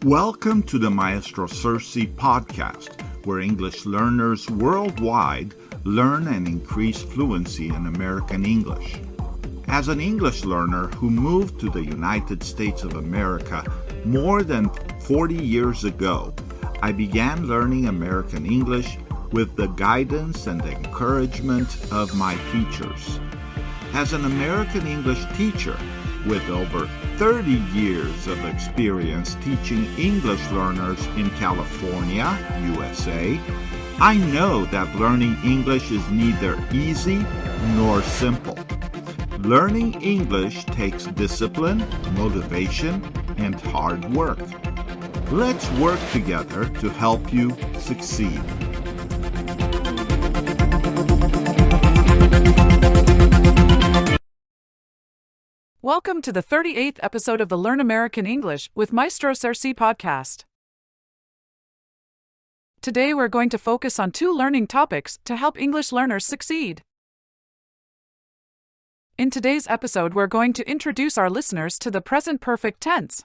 Welcome to the Maestro Sersea podcast, where English learners worldwide learn and increase fluency in American English. As an English learner who moved to the United States of America more than 40 years ago, I began learning American English with the guidance and encouragement of my teachers. As an American English teacher, with over 30 years of experience teaching English learners in California, USA, I know that learning English is neither easy nor simple. Learning English takes discipline, motivation, and hard work. Let's work together to help you succeed. Welcome to the 38th episode of the Learn American English with Maestro Sersea podcast. Today we're going to focus on two learning topics to help English learners succeed. In today's episode, we're going to introduce our listeners to the present perfect tense.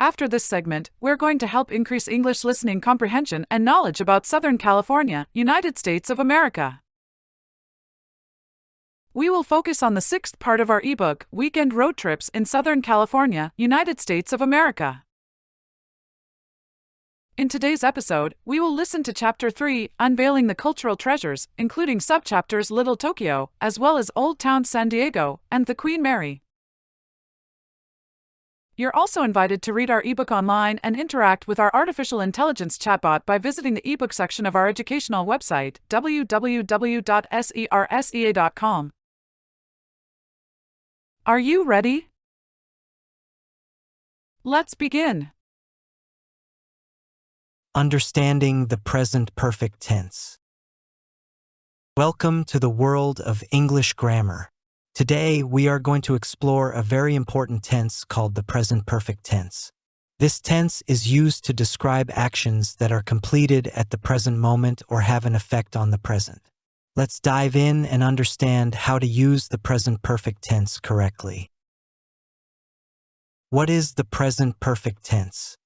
After this segment, we're going to help increase English listening comprehension and knowledge about Southern California, United States of America. We will focus on the sixth part of our ebook, Weekend Road Trips in Southern California, United States of America. In today's episode, we will listen to Chapter 3, Unveiling the Cultural Treasures, including subchapters Little Tokyo, as well as Old Town San Diego, and the Queen Mary. You're also invited to read our ebook online and interact with our artificial intelligence chatbot by visiting the ebook section of our educational website, www.sersea.com. Are you ready? Let's begin. Understanding the present perfect tense. Welcome to the world of English grammar. Today, we are going to explore a very important tense called the present perfect tense. This tense is used to describe actions that are completed at the present moment or have an effect on the present. Let's dive in and understand how to use the present perfect tense correctly. What is the present perfect tense?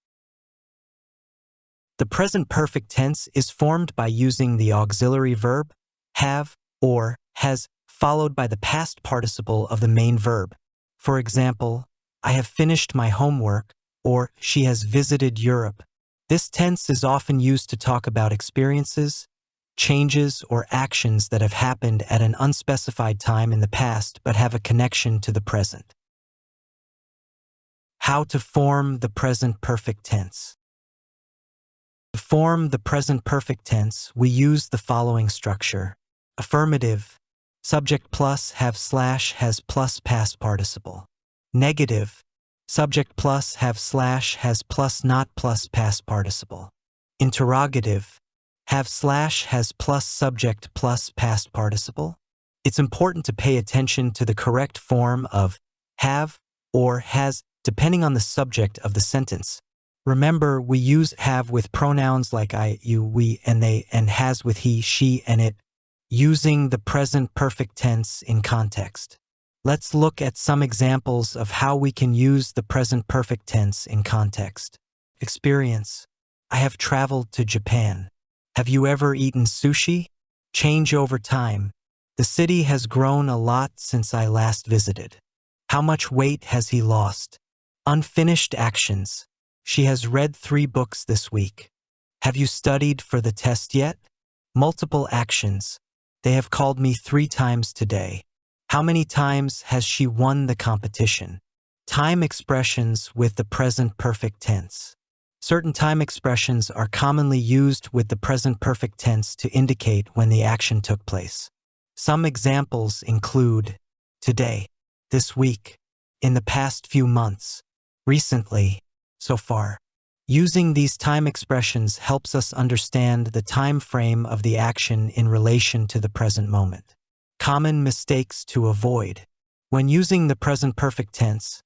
The present perfect tense is formed by using the auxiliary verb, have or has, followed by the past participle of the main verb. For example, I have finished my homework, or she has visited Europe. This tense is often used to talk about experiences, changes, or actions that have happened at an unspecified time in the past but have a connection to the present. How to form the present perfect tense. To form the present perfect tense, we use the following structure. Affirmative, subject plus have slash has plus past participle. Negative, subject plus have slash has plus not plus past participle. Interrogative, have slash has plus subject plus past participle. It's important to pay attention to the correct form of have or has depending on the subject of the sentence. Remember, we use have with pronouns like I, you, we, and they, and has with he, she, and it, using the present perfect tense in context. Let's look at some examples of how we can use the present perfect tense in context. Experience. I have traveled to Japan. Have you ever eaten sushi? Change over time. The city has grown a lot since I last visited. How much weight has he lost? Unfinished actions. She has read 3 books this week. Have you studied for the test yet? Multiple actions. They have called me 3 times today. How many times has she won the competition? Time expressions with the present perfect tense. Certain time expressions are commonly used with the present perfect tense to indicate when the action took place. Some examples include today, this week, in the past few months, recently, so far. Using these time expressions helps us understand the time frame of the action in relation to the present moment. Common mistakes to avoid. When using the present perfect tense,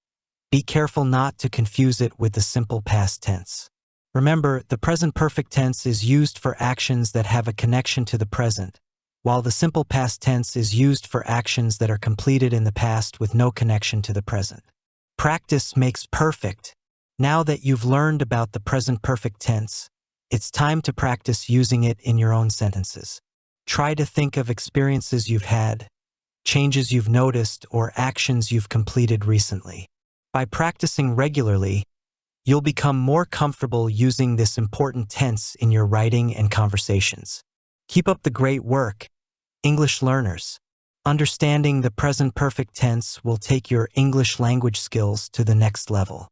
be careful not to confuse it with the simple past tense. Remember, the present perfect tense is used for actions that have a connection to the present, while the simple past tense is used for actions that are completed in the past with no connection to the present. Practice makes perfect. Now that you've learned about the present perfect tense, it's time to practice using it in your own sentences. Try to think of experiences you've had, changes you've noticed, or actions you've completed recently. By practicing regularly, you'll become more comfortable using this important tense in your writing and conversations. Keep up the great work, English learners. Understanding the present perfect tense will take your English language skills to the next level.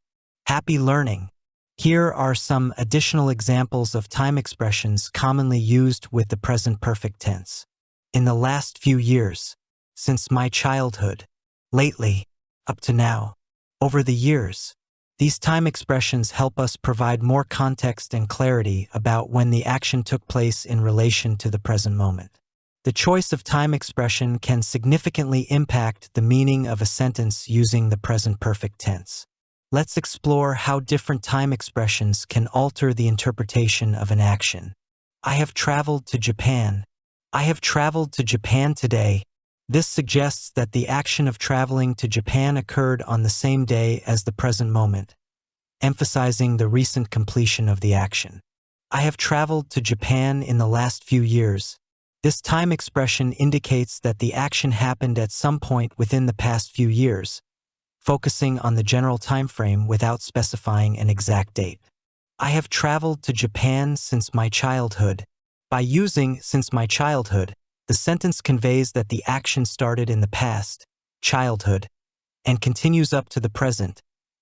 Happy learning! Here are some additional examples of time expressions commonly used with the present perfect tense. In the last few years, since my childhood, lately, up to now, over the years. These time expressions help us provide more context and clarity about when the action took place in relation to the present moment. The choice of time expression can significantly impact the meaning of a sentence using the present perfect tense. Let's explore how different time expressions can alter the interpretation of an action. I have traveled to Japan. I have traveled to Japan today. This suggests that the action of traveling to Japan occurred on the same day as the present moment, emphasizing the recent completion of the action. I have traveled to Japan in the last few years. This time expression indicates that the action happened at some point within the past few years, focusing on the general time frame without specifying an exact date. I have traveled to Japan since my childhood. By using "since my childhood," the sentence conveys that the action started in the past, childhood, and continues up to the present,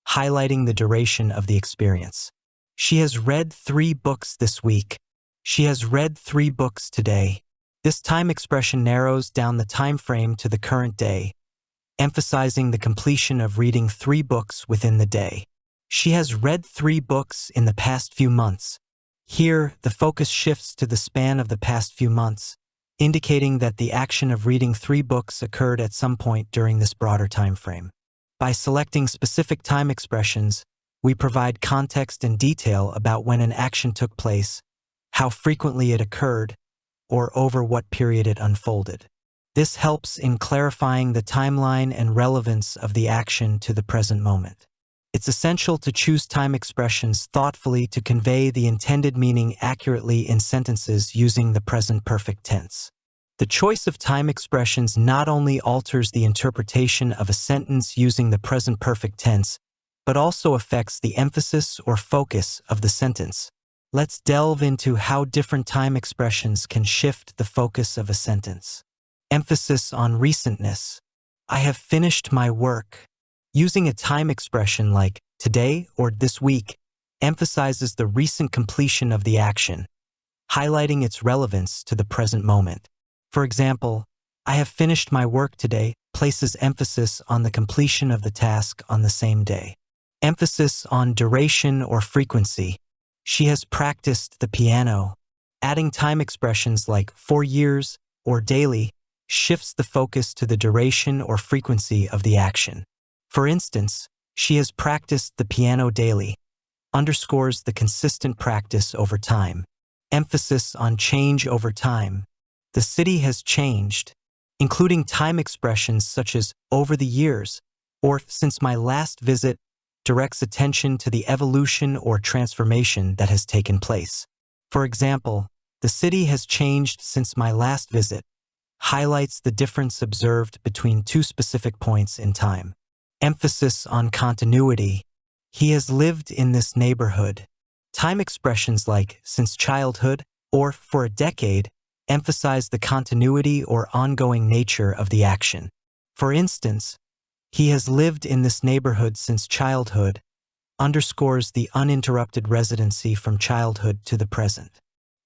highlighting the duration of the experience. She has read 3 books this week. She has read 3 books today. This time expression narrows down the time frame to the current day, emphasizing the completion of reading 3 books within the day. She has read 3 books in the past few months. Here, the focus shifts to the span of the past few months, indicating that the action of reading 3 books occurred at some point during this broader time frame. By selecting specific time expressions, we provide context and detail about when an action took place, how frequently it occurred, or over what period it unfolded. This helps in clarifying the timeline and relevance of the action to the present moment. It's essential to choose time expressions thoughtfully to convey the intended meaning accurately in sentences using the present perfect tense. The choice of time expressions not only alters the interpretation of a sentence using the present perfect tense, but also affects the emphasis or focus of the sentence. Let's delve into how different time expressions can shift the focus of a sentence. Emphasis on recentness. I have finished my work. Using a time expression like today or this week emphasizes the recent completion of the action, highlighting its relevance to the present moment. For example, I have finished my work today places emphasis on the completion of the task on the same day. Emphasis on duration or frequency. She has practiced the piano. Adding time expressions like for years or daily shifts the focus to the duration or frequency of the action. For instance, she has practiced the piano daily, underscores the consistent practice over time. Emphasis on change over time. The city has changed, including time expressions such as over the years or since my last visit directs attention to the evolution or transformation that has taken place. For example, the city has changed since my last visit, highlights the difference observed between 2 specific points in time. Emphasis on continuity. He has lived in this neighborhood. Time expressions like since childhood or for a decade emphasize the continuity or ongoing nature of the action. For instance, he has lived in this neighborhood since childhood underscores the uninterrupted residency from childhood to the present.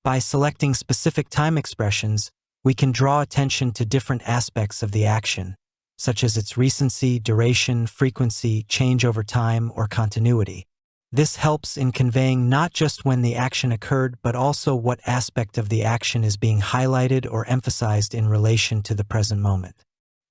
By selecting specific time expressions, we can draw attention to different aspects of the action, such as its recency, duration, frequency, change over time, or continuity. This helps in conveying not just when the action occurred, but also what aspect of the action is being highlighted or emphasized in relation to the present moment.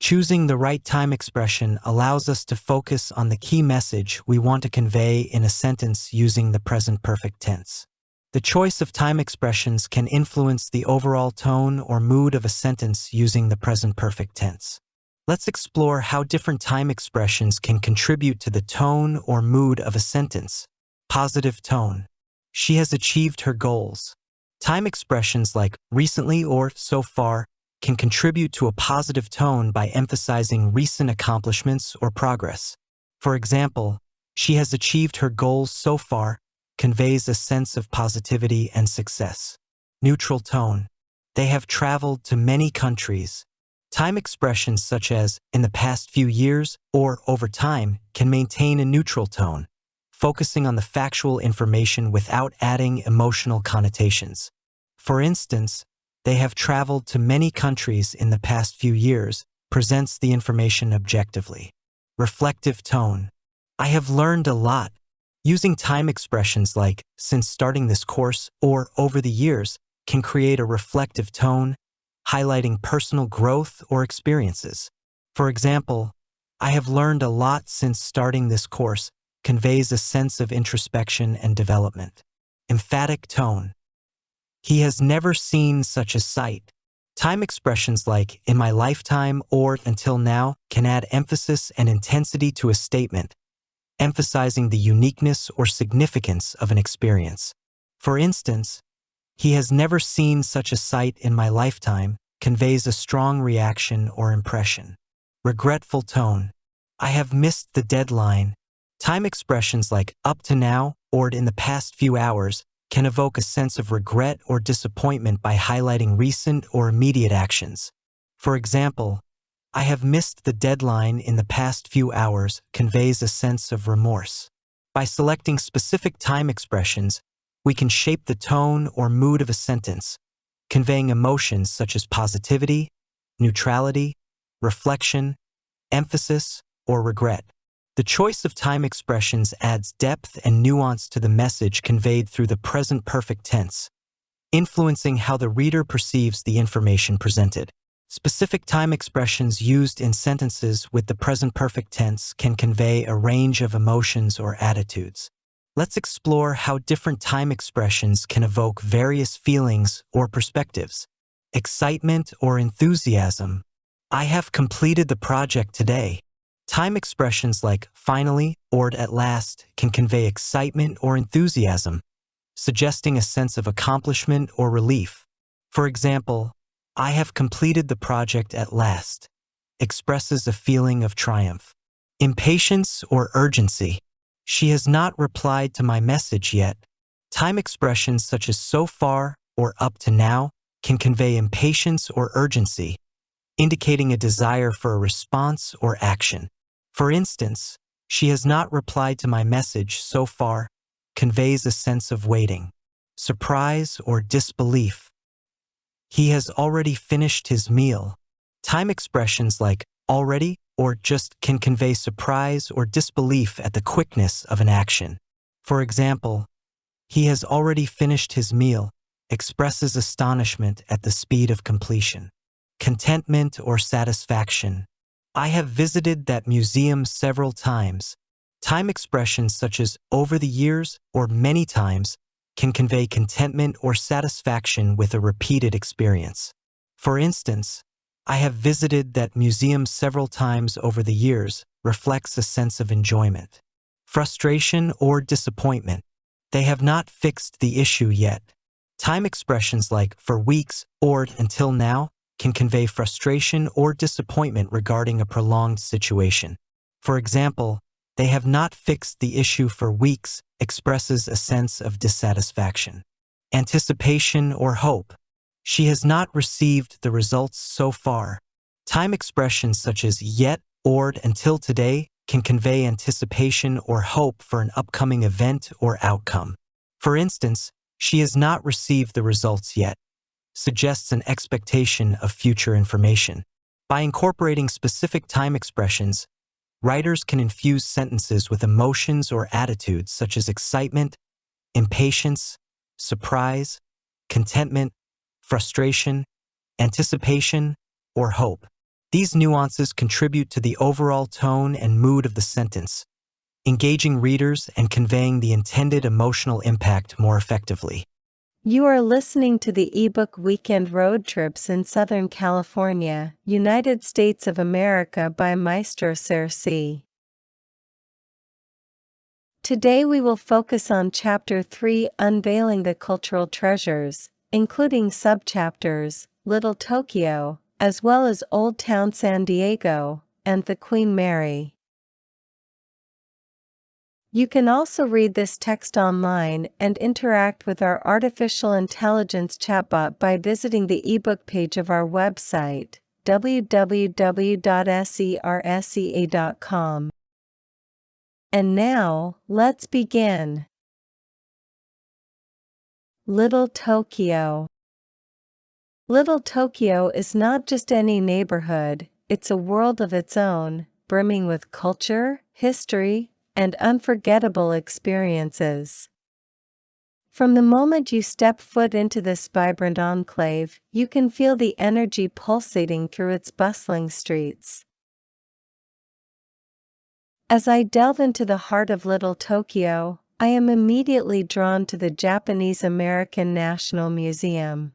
Choosing the right time expression allows us to focus on the key message we want to convey in a sentence using the present perfect tense. The choice of time expressions can influence the overall tone or mood of a sentence using the present perfect tense. Let's explore how different time expressions can contribute to the tone or mood of a sentence. Positive tone. She has achieved her goals. Time expressions like recently or so far can contribute to a positive tone by emphasizing recent accomplishments or progress. For example, she has achieved her goals so far conveys a sense of positivity and success. Neutral tone. They have traveled to many countries. Time expressions such as in the past few years or over time can maintain a neutral tone, focusing on the factual information without adding emotional connotations. For instance, they have traveled to many countries in the past few years presents the information objectively. Reflective tone. I have learned a lot. Using time expressions like since starting this course or over the years can create a reflective tone, highlighting personal growth or experiences. For example, I have learned a lot since starting this course conveys a sense of introspection and development. Emphatic tone. He has never seen such a sight. Time expressions like in my lifetime or until now can add emphasis and intensity to a statement, emphasizing the uniqueness or significance of an experience. For instance, he has never seen such a sight in my lifetime conveys a strong reaction or impression. Regretful tone. I have missed the deadline. Time expressions like up to now or in the past few hours can evoke a sense of regret or disappointment by highlighting recent or immediate actions. For example, I have missed the deadline in the past few hours conveys a sense of remorse. By selecting specific time expressions, we can shape the tone or mood of a sentence, conveying emotions such as positivity, neutrality, reflection, emphasis, or regret. The choice of time expressions adds depth and nuance to the message conveyed through the present perfect tense, influencing how the reader perceives the information presented. Specific time expressions used in sentences with the present perfect tense can convey a range of emotions or attitudes. Let's explore how different time expressions can evoke various feelings or perspectives. Excitement or enthusiasm. I have completed the project today. Time expressions like finally or at last can convey excitement or enthusiasm, suggesting a sense of accomplishment or relief. For example, I have completed the project at last expresses a feeling of triumph. Impatience or urgency. She has not replied to my message yet. Time expressions such as so far or up to now can convey impatience or urgency, indicating a desire for a response or action. For instance, she has not replied to my message so far conveys a sense of waiting. Surprise or disbelief. He has already finished his meal. Time expressions like already or just can convey surprise or disbelief at the quickness of an action. For example, he has already finished his meal expresses astonishment at the speed of completion. Contentment or satisfaction. I have visited that museum several times. Time expressions such as over the years or many times can convey contentment or satisfaction with a repeated experience. For instance, I have visited that museum several times over the years reflects a sense of enjoyment. Frustration or disappointment. They have not fixed the issue yet. Time expressions like for weeks or until now can convey frustration or disappointment regarding a prolonged situation. For example, they have not fixed the issue for weeks expresses a sense of dissatisfaction. Anticipation or hope. She has not received the results so far. Time expressions such as yet or until today can convey anticipation or hope for an upcoming event or outcome. For instance, she has not received the results yet, suggests an expectation of future information. By incorporating specific time expressions, writers can infuse sentences with emotions or attitudes such as excitement, impatience, surprise, contentment, frustration, anticipation, or hope. These nuances contribute to the overall tone and mood of the sentence, engaging readers and conveying the intended emotional impact more effectively. You are listening to the ebook Weekend Road Trips in Southern California, United States of America by Maestro Sersea. Today we will focus on Chapter 3, Unveiling the Cultural Treasures, including subchapters, Little Tokyo, as well as Old Town San Diego, and the Queen Mary. You can also read this text online and interact with our artificial intelligence chatbot by visiting the ebook page of our website, www.sersea.com. And now, let's begin. Little Tokyo. Little Tokyo is not just any neighborhood, it's a world of its own, brimming with culture, history, and unforgettable experiences. From the moment you step foot into this vibrant enclave, you can feel the energy pulsating through its bustling streets. As I delve into the heart of Little Tokyo, I am immediately drawn to the Japanese American National Museum.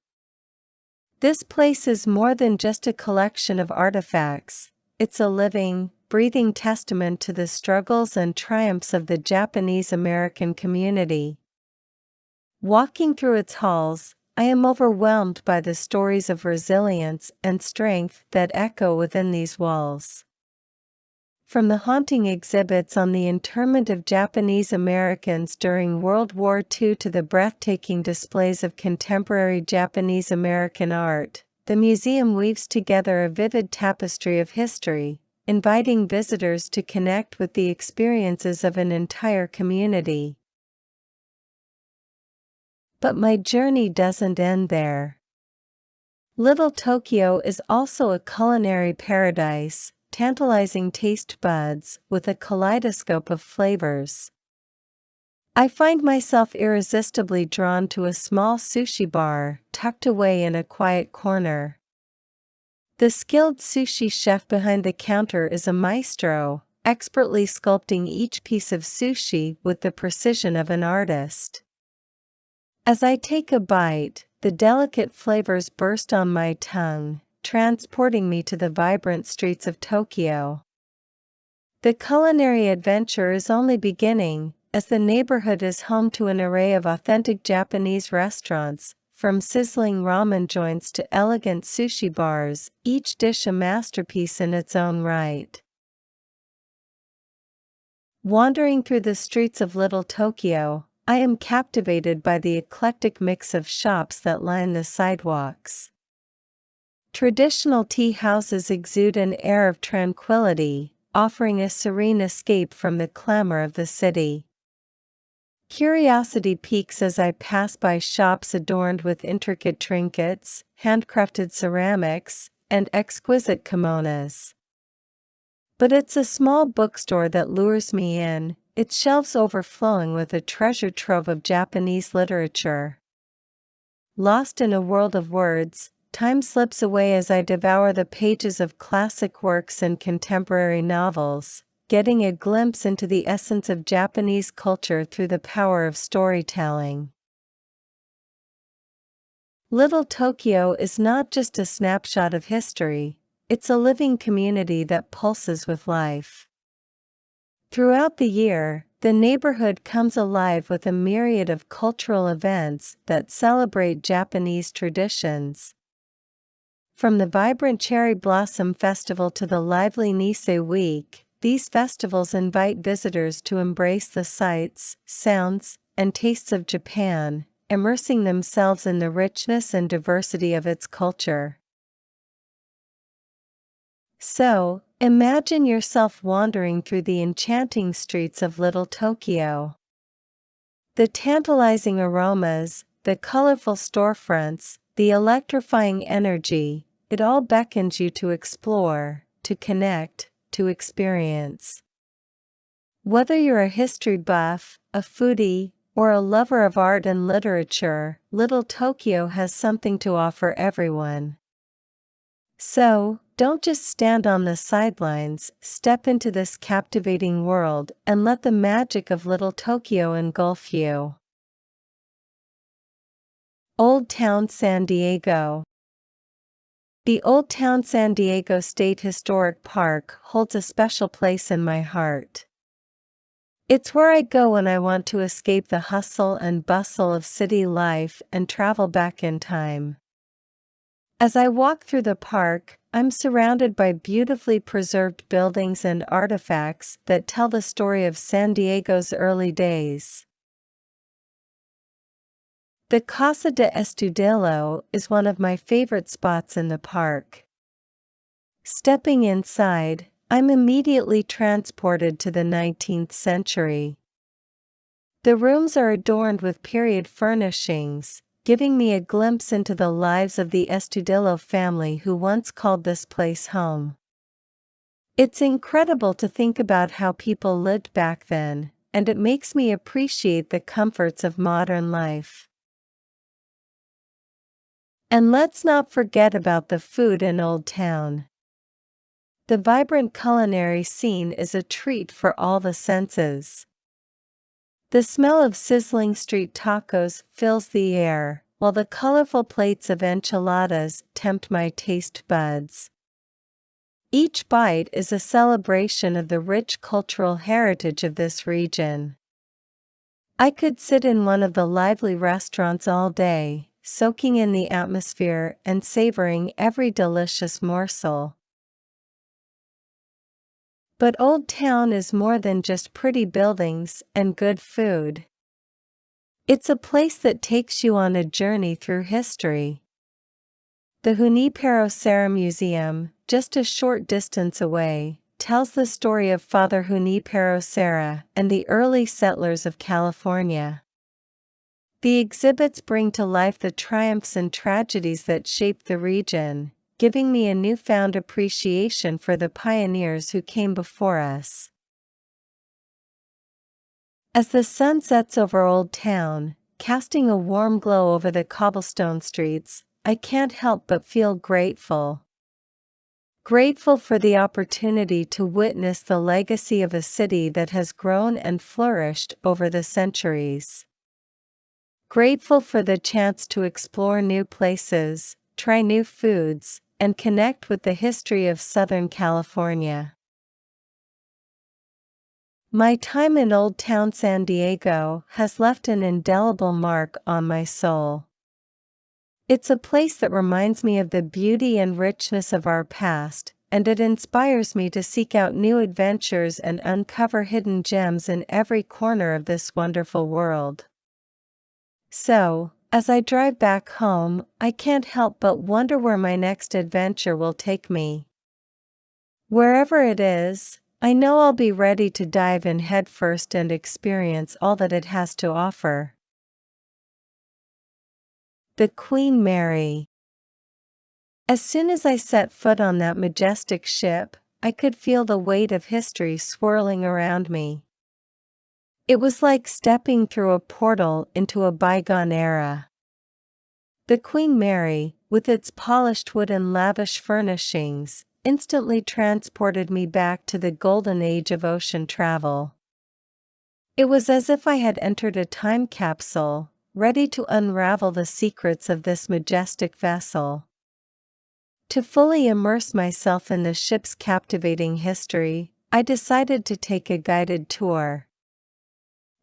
This place is more than just a collection of artifacts, it's a living, breathing testament to the struggles and triumphs of the Japanese American community. Walking through its halls, I am overwhelmed by the stories of resilience and strength that echo within these walls. From the haunting exhibits on the internment of Japanese Americans during World War II to the breathtaking displays of contemporary Japanese American art, the museum weaves together a vivid tapestry of history, inviting visitors to connect with the experiences of an entire community. But my journey doesn't end there. Little Tokyo is also a culinary paradise, tantalizing taste buds with a kaleidoscope of flavors. I find myself irresistibly drawn to a small sushi bar tucked away in a quiet corner. The skilled sushi chef behind the counter is a maestro, expertly sculpting each piece of sushi with the precision of an artist. As I take a bite, the delicate flavors burst on my tongue, transporting me to the vibrant streets of Tokyo. The culinary adventure is only beginning, as the neighborhood is home to an array of authentic Japanese restaurants, from sizzling ramen joints to elegant sushi bars, each dish a masterpiece in its own right. Wandering through the streets of Little Tokyo, I am captivated by the eclectic mix of shops that line the sidewalks. Traditional tea houses exude an air of tranquility, offering a serene escape from the clamor of the city. Curiosity piques as I pass by shops adorned with intricate trinkets, handcrafted ceramics, and exquisite kimonos. But it's a small bookstore that lures me in, its shelves overflowing with a treasure trove of Japanese literature. Lost in a world of words, time slips away as I devour the pages of classic works and contemporary novels, getting a glimpse into the essence of Japanese culture through the power of storytelling. Little Tokyo is not just a snapshot of history, it's a living community that pulses with life. Throughout the year, the neighborhood comes alive with a myriad of cultural events that celebrate Japanese traditions. From the vibrant Cherry Blossom Festival to the lively Nisei Week, these festivals invite visitors to embrace the sights, sounds, and tastes of Japan, immersing themselves in the richness and diversity of its culture. So, imagine yourself wandering through the enchanting streets of Little Tokyo. The tantalizing aromas, the colorful storefronts, the electrifying energy, it all beckons you to explore, to connect, to experience. Whether you're a history buff, a foodie, or a lover of art and literature, Little Tokyo has something to offer everyone. So, don't just stand on the sidelines, step into this captivating world and let the magic of Little Tokyo engulf you. Old Town San Diego. The Old Town San Diego State Historic Park holds a special place in my heart. It's where I go when I want to escape the hustle and bustle of city life and travel back in time. As I walk through the park, I'm surrounded by beautifully preserved buildings and artifacts that tell the story of San Diego's early days. The Casa de Estudillo is one of my favorite spots in the park. Stepping inside, I'm immediately transported to the 19th century. The rooms are adorned with period furnishings, giving me a glimpse into the lives of the Estudillo family who once called this place home. It's incredible to think about how people lived back then, and it makes me appreciate the comforts of modern life. And let's not forget about the food in Old Town. The vibrant culinary scene is a treat for all the senses. The smell of sizzling street tacos fills the air, while the colorful plates of enchiladas tempt my taste buds. Each bite is a celebration of the rich cultural heritage of this region. I could sit in one of the lively restaurants all day, soaking in the atmosphere and savoring every delicious morsel. But Old Town is more than just pretty buildings and good food. It's a place that takes you on a journey through history. The Junipero Serra Museum, just a short distance away, tells the story of Father Junipero Serra and the early settlers of California. The exhibits bring to life the triumphs and tragedies that shaped the region, giving me a newfound appreciation for the pioneers who came before us. As the sun sets over Old Town, casting a warm glow over the cobblestone streets, I can't help but feel grateful. Grateful for the opportunity to witness the legacy of a city that has grown and flourished over the centuries. Grateful for the chance to explore new places, try new foods, and connect with the history of Southern California. My time in Old Town San Diego has left an indelible mark on my soul. It's a place that reminds me of the beauty and richness of our past, and it inspires me to seek out new adventures and uncover hidden gems in every corner of this wonderful world. So, as I drive back home, I can't help but wonder where my next adventure will take me. Wherever it is, I know I'll be ready to dive in headfirst and experience all that it has to offer. The Queen Mary. As soon as I set foot on that majestic ship, I could feel the weight of history swirling around me. It was like stepping through a portal into a bygone era. The Queen Mary, with its polished wood and lavish furnishings, instantly transported me back to the golden age of ocean travel. It was as if I had entered a time capsule, ready to unravel the secrets of this majestic vessel. To fully immerse myself in the ship's captivating history, I decided to take a guided tour.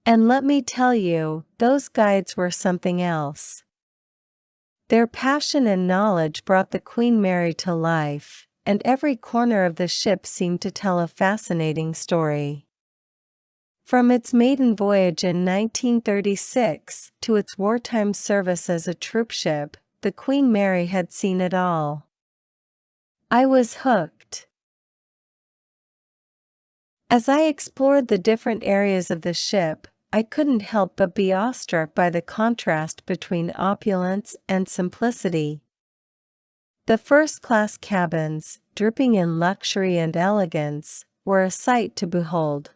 And let me tell you, those guides were something else. Their passion and knowledge brought the Queen Mary to life, and every corner of the ship seemed to tell a fascinating story. From its maiden voyage in 1936 to its wartime service as a troopship, the Queen Mary had seen it all. I was hooked. As I explored the different areas of the ship, I couldn't help but be awestruck by the contrast between opulence and simplicity. The first-class cabins, dripping in luxury and elegance, were a sight to behold.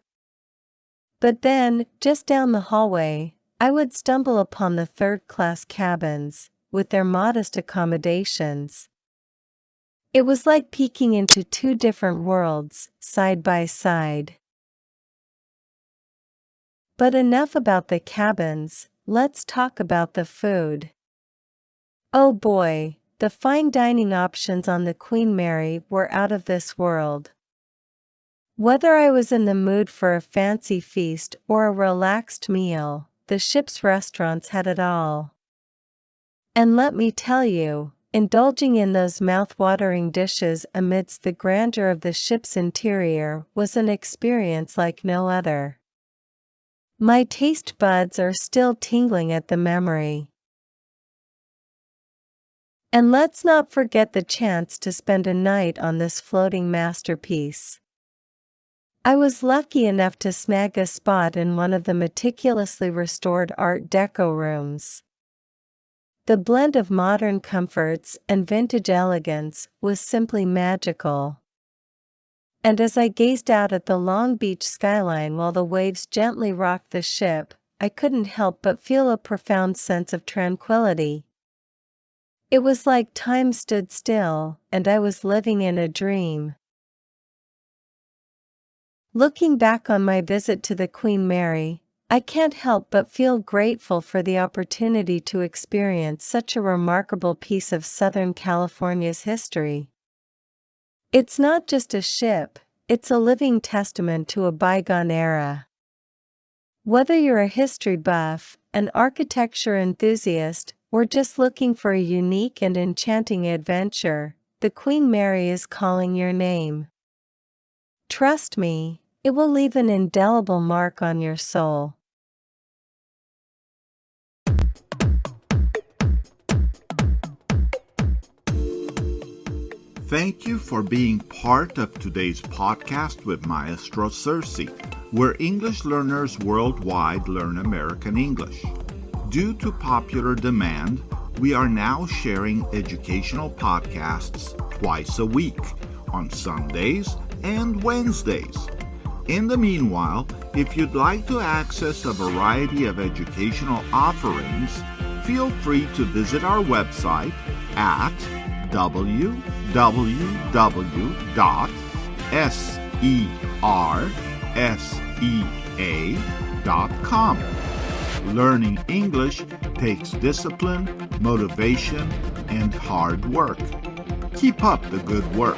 But then, just down the hallway, I would stumble upon the third-class cabins, with their modest accommodations. It was like peeking into two different worlds, side by side. But enough about the cabins, let's talk about the food. Oh boy, the fine dining options on the Queen Mary were out of this world. Whether I was in the mood for a fancy feast or a relaxed meal, the ship's restaurants had it all. And let me tell you, indulging in those mouth-watering dishes amidst the grandeur of the ship's interior was an experience like no other. My taste buds are still tingling at the memory. And let's not forget the chance to spend a night on this floating masterpiece. I was lucky enough to snag a spot in one of the meticulously restored Art Deco rooms. The blend of modern comforts and vintage elegance was simply magical. And as I gazed out at the Long Beach skyline while the waves gently rocked the ship, I couldn't help but feel a profound sense of tranquility. It was like time stood still, and I was living in a dream. Looking back on my visit to the Queen Mary, I can't help but feel grateful for the opportunity to experience such a remarkable piece of Southern California's history. It's not just a ship, it's a living testament to a bygone era. Whether you're a history buff, an architecture enthusiast, or just looking for a unique and enchanting adventure, the Queen Mary is calling your name. Trust me, it will leave an indelible mark on your soul. Thank you for being part of today's podcast with Maestro Sersea, where English learners worldwide learn American English. Due to popular demand, we are now sharing educational podcasts twice a week, on Sundays and Wednesdays. In the meanwhile, if you'd like to access a variety of educational offerings, feel free to visit our website at www.sersea.com. Learning English takes discipline, motivation, and hard work. Keep up the good work.